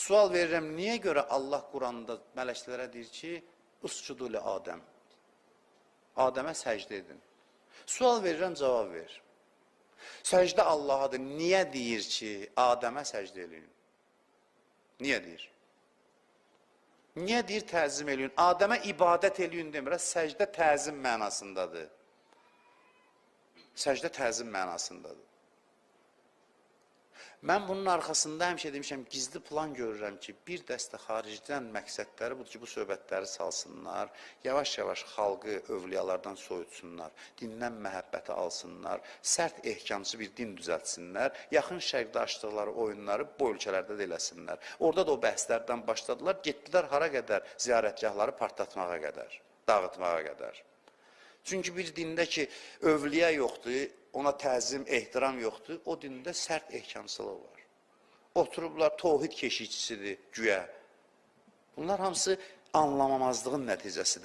Sual verirəm, niyə görə Allah Quranda mələklərə deyir ki, uscudu li Adəm. Adəmə səcdə edin. Sual verirəm, cavab ver. Səcdə Allahadır. Niyə deyir ki, Adəmə səcdə edin? Niyə deyir? Niyə deyir təzim eləyin? Adəmə ibadət eləyin demirə, səcdə təzim mənasındadır. Səcdə təzim mənasındadır. Mən bunun arxasında həmişə demişəm, gizli plan görürəm ki, bir dəstə xaricdən məqsədləri budur ki, bu söhbətləri salsınlar, yavaş-yavaş xalqı övliyalardan soyutsunlar, dindən məhəbbəti alsınlar, sərt ehkamçı bir din düzəltsinlər, yaxın şərqdə açdıqları oyunları bu ölkələrdə də eləsinlər. Orada da o bəhslərdən başladılar, getdilər hara qədər, ziyarətgahları partlatmağa qədər, dağıtmağa qədər. Çünki bir dində ki, övliya yoxdur, ona təzim, ehtiram yoxdur, o dində sərt ehkamçılıq var. Oturublar, tohid keşikçisidir, güya. Bunlar hamısı anlamamazlığın nəticəsidir.